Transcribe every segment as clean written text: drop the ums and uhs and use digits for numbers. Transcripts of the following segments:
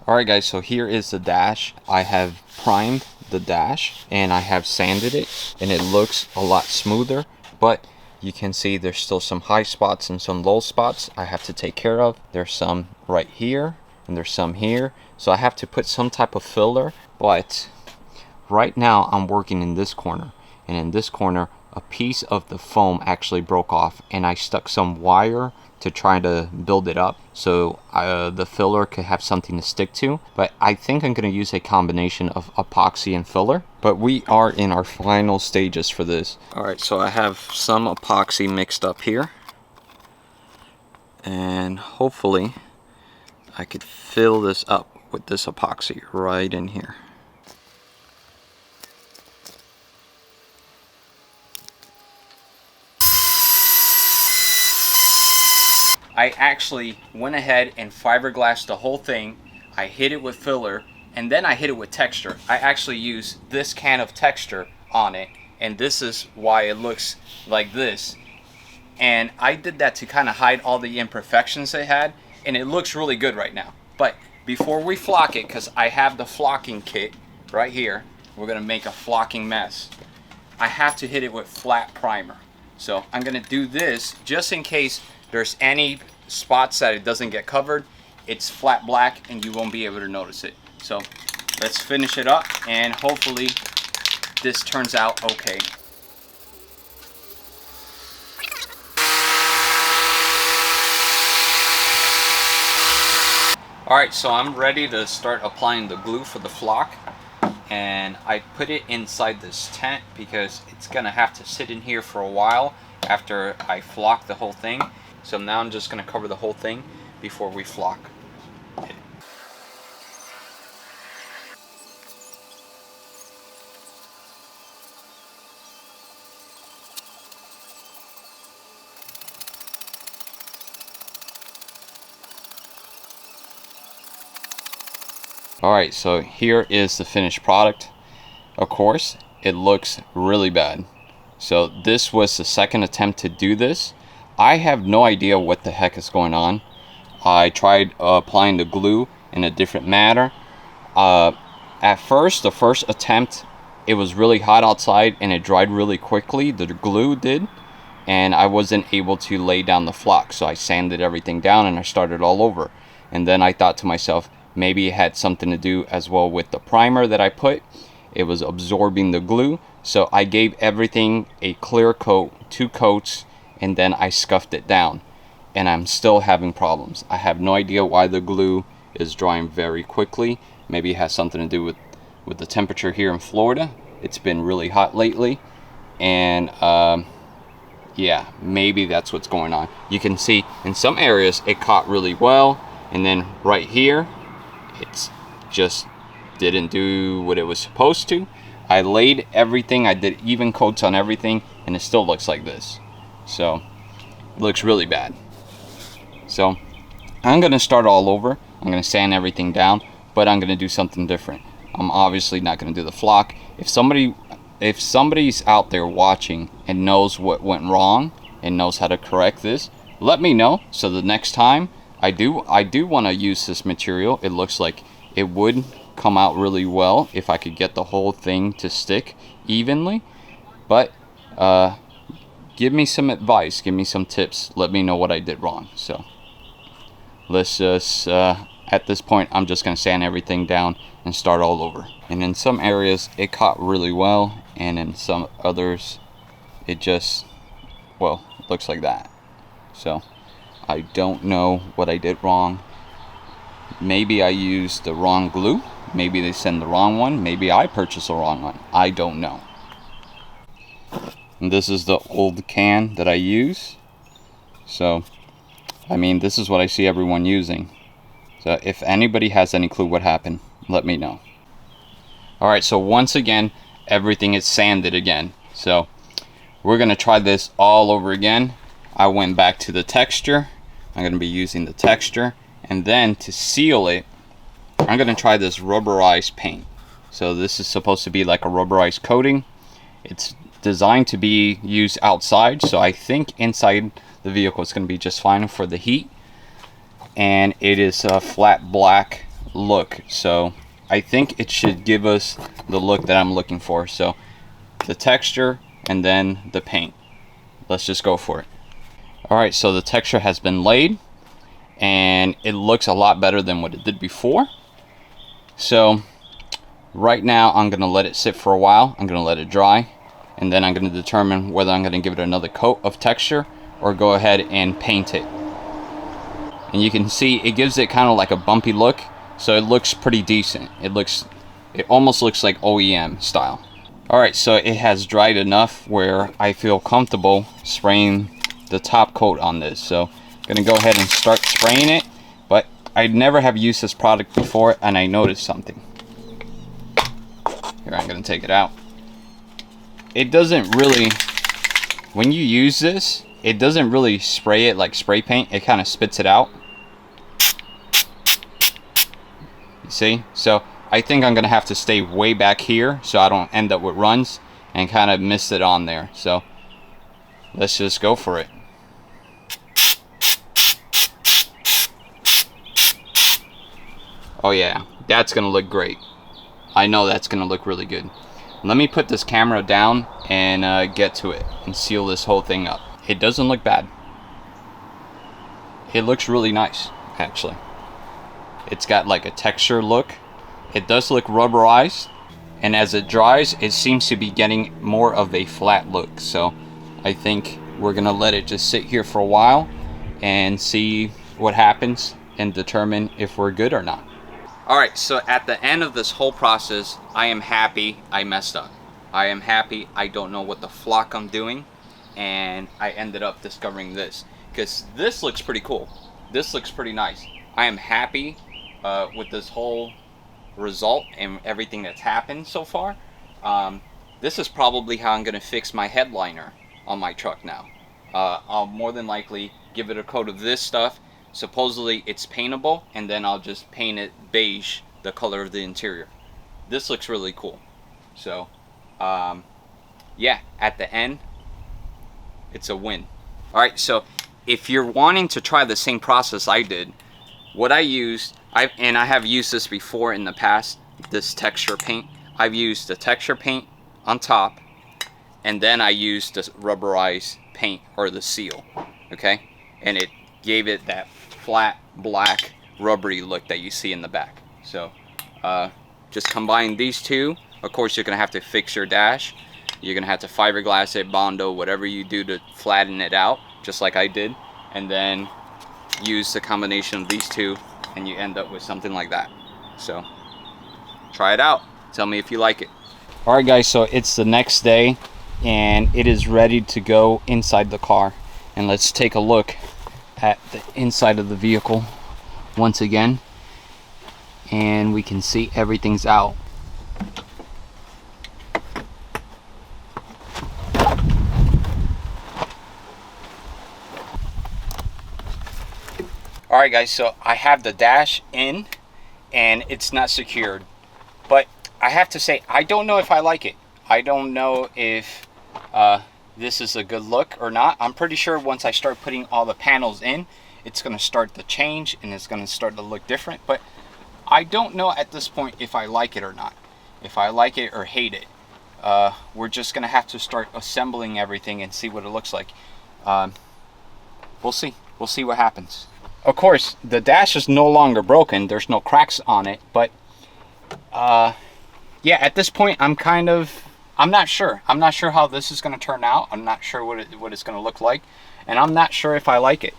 Alright guys, so here is the dash. I have primed the dash and I have sanded it and it looks a lot smoother, but you can see there's still some high spots and some low spots I have to take care of. There's some right here and there's some here, so I have to put some type of filler. But right now I'm working in this corner, and in this corner a piece of the foam actually broke off and I stuck some wire to try to build it up so the filler could have something to stick to. But I think I'm going to use a combination of epoxy and filler, but we are in our final stages for this. Alright, so I have some epoxy mixed up here, and hopefully I could fill this up with this epoxy right in here. I actually went ahead and fiberglassed the whole thing. I hit it with filler and then I hit it with texture. I actually used this can of texture on it, and this is why it looks like this. And I did that to kind of hide all the imperfections they had, and it looks really good right now. But before we flock it, because I have the flocking kit right here, we're gonna make a flocking mess. I have to hit it with flat primer. So I'm gonna do this just in case there's any spots that it doesn't get covered. It's flat black and you won't be able to notice it. So let's finish it up and hopefully this turns out okay. Alright, so I'm ready to start applying the glue for the flock, and I put it inside this tent because it's gonna have to sit in here for a while after I flock the whole thing. So now I'm just going to cover the whole thing before we flock it. Alright, so here is the finished product. Of course, it looks really bad. So this was the second attempt to do this. I have no idea what the heck is going on. I tried applying the glue in a different manner. At first, the first attempt, it was really hot outside and it dried really quickly. The glue did, and I wasn't able to lay down the flock. So I sanded everything down and I started all over. And then I thought to myself, maybe it had something to do as well with the primer that I put. It was absorbing the glue. So I gave everything a clear coat, 2 coats, and then I scuffed it down, and I'm still having problems. I have no idea why the glue is drying very quickly. Maybe it has something to do with the temperature here in Florida. It's been really hot lately, and yeah, maybe that's what's going on. You can see in some areas it caught really well, and then right here it's just didn't do what it was supposed to. I laid everything, I did even coats on everything, and it still looks like this. So it looks really bad. So I'm gonna start all over. I'm gonna sand everything down, but I'm gonna do something different. I'm obviously not gonna do the flock. If somebody's out there watching and knows what went wrong and knows how to correct this, let me know. So the next time I do want to use this material, it looks like it would come out really well if I could get the whole thing to stick evenly. But give me some advice, give me some tips, let me know what I did wrong. So let's just at this point I'm just gonna sand everything down and start all over. And in some areas it caught really well, and in some others it just, well, looks like that. So I don't know what I did wrong. Maybe I used the wrong glue, maybe they sent the wrong one, maybe I purchased the wrong one, I don't know. And this is the old can that I use. So, I mean, this is what I see everyone using. So if anybody has any clue what happened, let me know. Alright, so once again, everything is sanded again. So we're going to try this all over again. I went back to the texture. I'm going to be using the texture. And then to seal it, I'm going to try this rubberized paint. So this is supposed to be like a rubberized coating. It's designed to be used outside, so I think inside the vehicle it's going to be just fine for the heat. And it is a flat black look. So I think it should give us the look that I'm looking for. So the texture and then the paint. Let's just go for it. All right, so the texture has been laid and it looks a lot better than what it did before. So right now I'm gonna let it sit for a while. I'm gonna let it dry, and then I'm gonna determine whether I'm gonna give it another coat of texture or go ahead and paint it. And you can see it gives it kind of like a bumpy look, so it looks pretty decent. It almost looks like OEM style. All right, so it has dried enough where I feel comfortable spraying the top coat on this. So I'm gonna go ahead and start spraying it, but I never have used this product before and I noticed something. Here, I'm gonna take it out. It doesn't really, when you use this, it doesn't really spray it like spray paint. It kind of spits it out. You see? So I think I'm gonna have to stay way back here so I don't end up with runs and kind of miss it on there. So let's just go for it. Oh yeah, that's gonna look great. I know that's gonna look really good. Let me put this camera down and get to it and seal this whole thing up. It doesn't look bad. It looks really nice, actually. It's got like a texture look. It does look rubberized, and as it dries, it seems to be getting more of a flat look. So I think we're gonna let it just sit here for a while and see what happens and determine if we're good or not. All right, so at the end of this whole process, I am happy I messed up. I am happy I don't know what the flock I'm doing, and I ended up discovering this, because this looks pretty cool. This looks pretty nice. I am happy with this whole result and everything that's happened so far. This is probably how I'm gonna fix my headliner on my truck now. I'll more than likely give it a coat of this stuff. Supposedly it's paintable, and then I'll just paint it beige, the color of the interior. This looks really cool. So yeah, at the end, it's a win. All right, so if you're wanting to try the same process I did, what I used, I have used this before in the past, this texture paint. I've used the texture paint on top, and then I used the rubberized paint or the seal, okay? And it gave it that flat black rubbery look that you see in the back. So just combine these two. Of course, you're gonna have to fix your dash. You're gonna have to fiberglass it, Bondo, whatever you do to flatten it out, just like I did, and then use the combination of these two, and you end up with something like that. So try it out, tell me if you like it. All right guys, so it's the next day and it is ready to go inside the car, and let's take a look at the inside of the vehicle once again, and we can see everything's out. All right guys, so I have the dash in and it's not secured, but I have to say I don't know if I like it. I don't know if this is a good look or not. I'm pretty sure once I start putting all the panels in, it's going to start to change and it's going to start to look different, but I don't know at this point if I like it or not, if I like it or hate it. We're just going to have to start assembling everything and see what it looks like. We'll see what happens. Of course, the dash is no longer broken. There's no cracks on it, but yeah, at this point, I'm not sure. I'm not sure how this is going to turn out. I'm not sure what it's going to look like, and I'm not sure if I like it.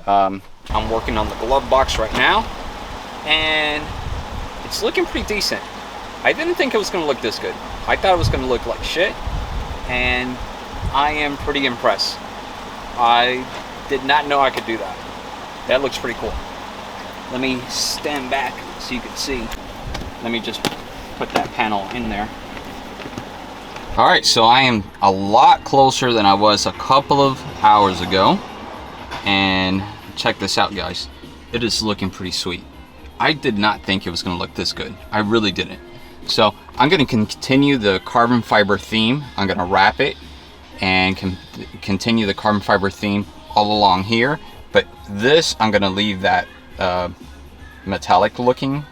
I'm working on the glove box right now, and it's looking pretty decent. I didn't think it was going to look this good. I thought it was going to look like shit, and I am pretty impressed. I did not know I could do that. That looks pretty cool. Let me stand back so you can see. Let me just put that panel in there. All right, so I am a lot closer than I was a couple of hours ago. And check this out, guys. It is looking pretty sweet. I did not think it was gonna look this good. I really didn't. So I'm gonna continue the carbon fiber theme. I'm gonna wrap it and continue the carbon fiber theme all along here. But this, I'm gonna leave that metallic looking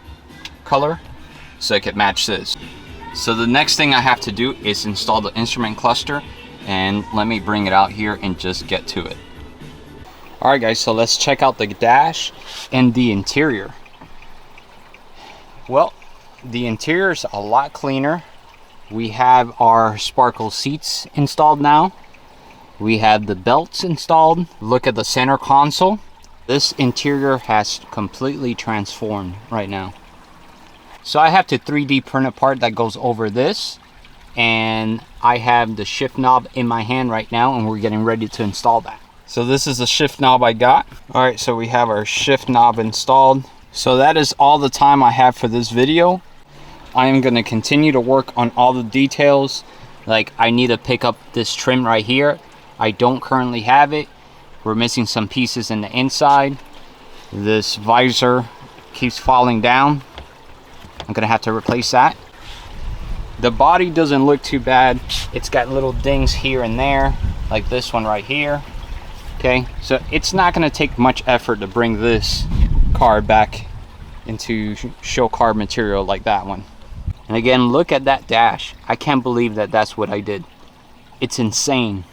color so it could match this. So the next thing I have to do is install the instrument cluster, and let me bring it out here and just get to it. Alright guys, so let's check out the dash and the interior. Well, the interior is a lot cleaner. We have our sparkle seats installed now. We have the belts installed. Look at the center console. This interior has completely transformed right now. So I have to 3D print a part that goes over this, and I have the shift knob in my hand right now, and we're getting ready to install that. So this is the shift knob I got. All right, so we have our shift knob installed. So that is all the time I have for this video. I am gonna continue to work on all the details. Like, I need to pick up this trim right here. I don't currently have it. We're missing some pieces in the inside. This visor keeps falling down. I'm gonna have to replace that. The body doesn't look too bad. It's got little dings here and there, like this one right here. Okay, so it's not gonna take much effort to bring this car back into show car material like that one. And again, look at that dash. I can't believe that that's what I did. It's insane.